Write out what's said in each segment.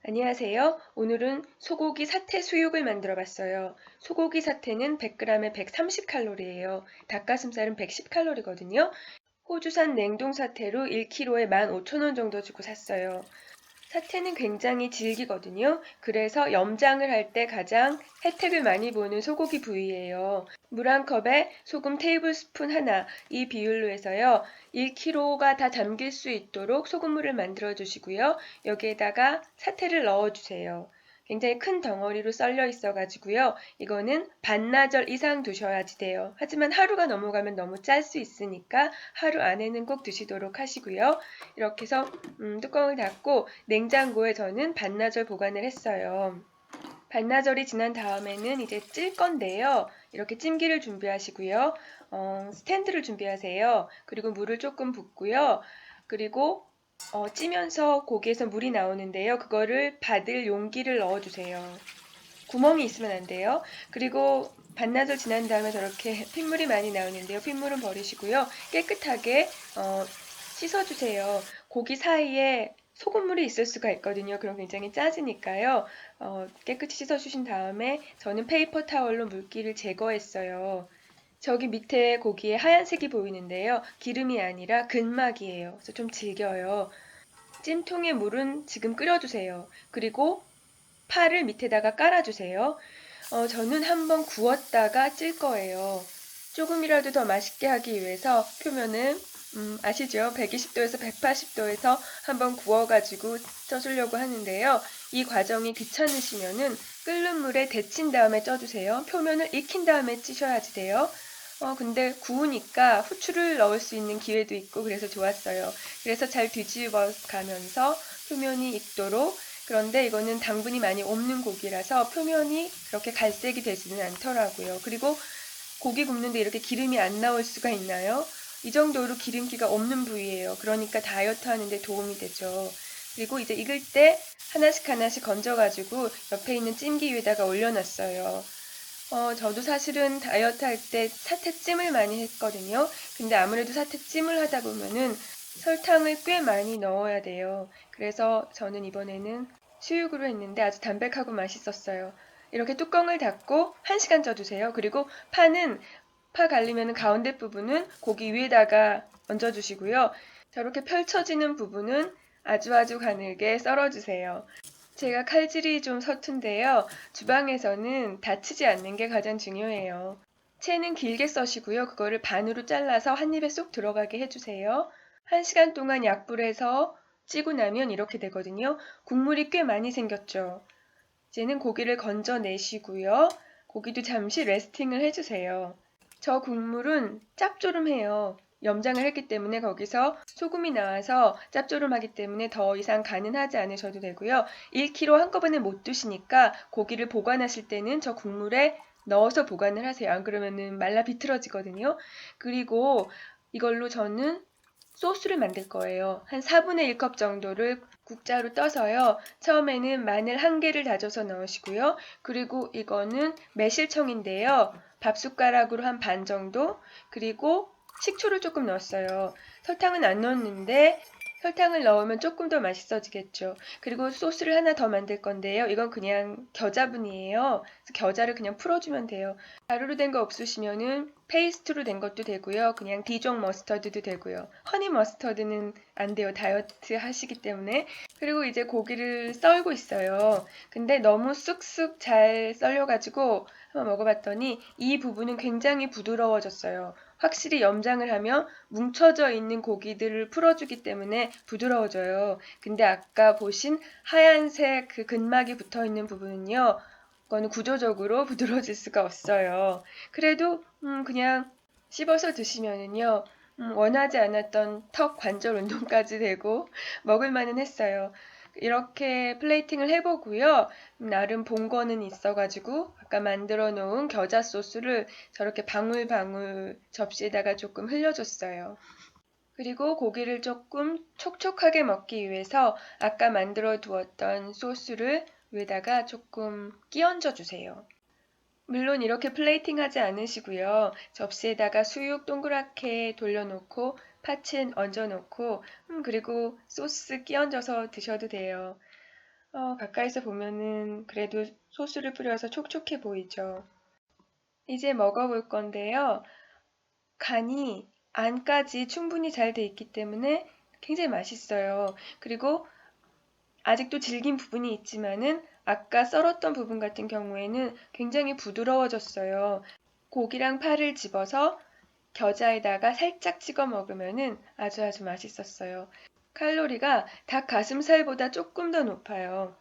안녕하세요. 오늘은 소고기 사태 수육을 만들어 봤어요. 소고기 사태는 100g에 130칼로리예요. 닭가슴살은 110칼로리거든요. 호주산 냉동 사태로 1kg에 15,000원 정도 주고 샀어요. 사태는 굉장히 질기거든요. 그래서 염장을 할 때 가장 혜택을 많이 보는 소고기 부위예요. 물 한 컵에 소금 테이블스푼 하나, 이 비율로 해서요. 1kg가 다 잠길 수 있도록 소금물을 만들어 주시고요. 여기에다가 사태를 넣어 주세요. 굉장히 큰 덩어리로 썰려 있어가지고요. 이거는 반나절 이상 두셔야지 돼요. 하지만 하루가 넘어가면 너무 짤 수 있으니까 하루 안에는 꼭 드시도록 하시고요. 이렇게 해서 뚜껑을 닫고 냉장고에 저는 반나절 보관을 했어요. 반나절이 지난 다음에는 이제 찔 건데요. 이렇게 찜기를 준비하시고요. 스탠드를 준비하세요. 그리고 물을 조금 붓고요. 그리고 찌면서 고기에서 물이 나오는데요. 그거를 받을 용기를 넣어주세요. 구멍이 있으면 안 돼요. 그리고 반나절 지난 다음에 저렇게 핏물이 많이 나오는데요. 핏물은 버리시고요. 깨끗하게 씻어주세요. 고기 사이에 소금물이 있을 수가 있거든요. 그럼 굉장히 짜지니까요. 깨끗이 씻어주신 다음에 저는 페이퍼 타월로 물기를 제거했어요. 저기 밑에 고기에 하얀색이 보이는데요. 기름이 아니라 근막이에요. 그래서 좀 질겨요. 찜통에 물은 지금 끓여주세요. 그리고 파를 밑에다가 깔아주세요. 저는 한번 구웠다가 찔 거예요. 조금이라도 더 맛있게 하기 위해서 표면은 아시죠? 120도에서 180도에서 한번 구워가지고 쪄주려고 하는데요. 이 과정이 귀찮으시면은 끓는 물에 데친 다음에 쪄주세요. 표면을 익힌 다음에 찌셔야지 돼요. 근데 구우니까 후추를 넣을 수 있는 기회도 있고 그래서 좋았어요. 그래서 잘 뒤집어 가면서 표면이 익도록. 그런데 이거는 당분이 많이 없는 고기라서 표면이 그렇게 갈색이 되지는 않더라고요. 그리고 고기 굽는데 이렇게 기름이 안 나올 수가 있나요? 이 정도로 기름기가 없는 부위예요. 그러니까 다이어트 하는데 도움이 되죠. 그리고 이제 익을 때 하나씩 하나씩 건져가지고 옆에 있는 찜기 위에다가 올려놨어요. 저도 사실은 다이어트 할 때 사태찜을 많이 했거든요. 근데 아무래도 사태찜을 하다 보면은 설탕을 꽤 많이 넣어야 돼요. 그래서 저는 이번에는 수육으로 했는데 아주 담백하고 맛있었어요. 이렇게 뚜껑을 닫고 1시간 쪄주세요. 그리고 파 갈리면 가운데 부분은 고기 위에다가 얹어주시고요. 저렇게 펼쳐지는 부분은 아주 가늘게 썰어주세요. 제가 칼질이 좀 서툰데요. 주방에서는 다치지 않는 게 가장 중요해요. 채는 길게 써시고요. 그거를 반으로 잘라서 한 입에 쏙 들어가게 해주세요. 1시간 동안 약불에서 찌고 나면 이렇게 되거든요. 국물이 꽤 많이 생겼죠. 이제는 고기를 건져내시고요. 고기도 잠시 레스팅을 해주세요. 저 국물은 짭조름해요. 염장을 했기 때문에 거기서 소금이 나와서 짭조름하기 때문에 더 이상 간은 하지 않으셔도 되고요. 1kg 한꺼번에 못 드시니까 고기를 보관하실 때는 저 국물에 넣어서 보관을 하세요. 안 그러면은 말라 비틀어지거든요. 그리고 이걸로 저는 소스를 만들 거예요. 한 4분의 1컵 정도를 국자로 떠서요. 처음에는 마늘 1개를 다져서 넣으시고요. 그리고 이거는 매실청인데요. 밥숟가락으로 한 반 정도, 그리고 식초를 조금 넣었어요. 설탕은 안 넣었는데 설탕을 넣으면 조금 더 맛있어지겠죠. 그리고 소스를 하나 더 만들 건데요. 이건 그냥 겨자분이에요. 그래서 겨자를 그냥 풀어주면 돼요. 가루로 된 거 없으시면은 페이스트로 된 것도 되고요. 그냥 디종 머스터드도 되고요. 허니 머스터드는 안 돼요. 다이어트 하시기 때문에. 그리고 이제 고기를 썰고 있어요. 근데 너무 쑥쑥 잘 썰려가지고 한번 먹어봤더니 이 부분은 굉장히 부드러워졌어요. 확실히 염장을 하면 뭉쳐져 있는 고기들을 풀어주기 때문에 부드러워져요. 근데 아까 보신 하얀색 그 근막이 붙어 있는 부분은요. 그거는 구조적으로 부드러워질 수가 없어요. 그래도 그냥 씹어서 드시면은요. 원하지 않았던 턱 관절 운동까지 되고 먹을 만은 했어요. 이렇게 플레이팅을 해보고요. 나름 본 거는 있어가지고 아까 만들어 놓은 겨자 소스를 저렇게 방울방울 접시에다가 조금 흘려줬어요. 그리고 고기를 조금 촉촉하게 먹기 위해서 아까 만들어 두었던 소스를 위에다가 조금 끼얹어 주세요. 물론 이렇게 플레이팅 하지 않으시고요. 접시에다가 수육 동그랗게 돌려놓고 파츠 얹어놓고 그리고 소스 끼얹어서 드셔도 돼요. 가까이서 보면은 그래도 소스를 뿌려서 촉촉해 보이죠. 이제 먹어볼 건데요. 간이 안까지 충분히 잘 돼 있기 때문에 굉장히 맛있어요. 그리고 아직도 질긴 부분이 있지만은 아까 썰었던 부분 같은 경우에는 굉장히 부드러워졌어요. 고기랑 파를 집어서 겨자에다가 살짝 찍어 먹으면은 아주 맛있었어요. 칼로리가 닭 가슴살보다 조금 더 높아요.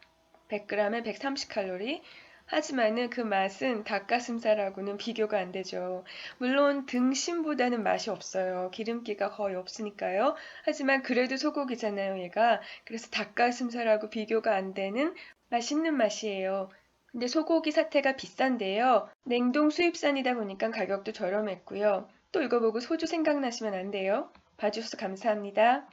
100g에 130칼로리. 하지만은 그 맛은 닭가슴살하고는 비교가 안 되죠. 물론 등심보다는 맛이 없어요. 기름기가 거의 없으니까요. 하지만 그래도 소고기잖아요, 얘가. 그래서 닭가슴살하고 비교가 안 되는 맛있는 맛이에요. 근데 소고기 사태가 비싼데요. 냉동 수입산이다 보니까 가격도 저렴했고요. 또 이거 보고 소주 생각나시면 안 돼요. 봐주셔서 감사합니다.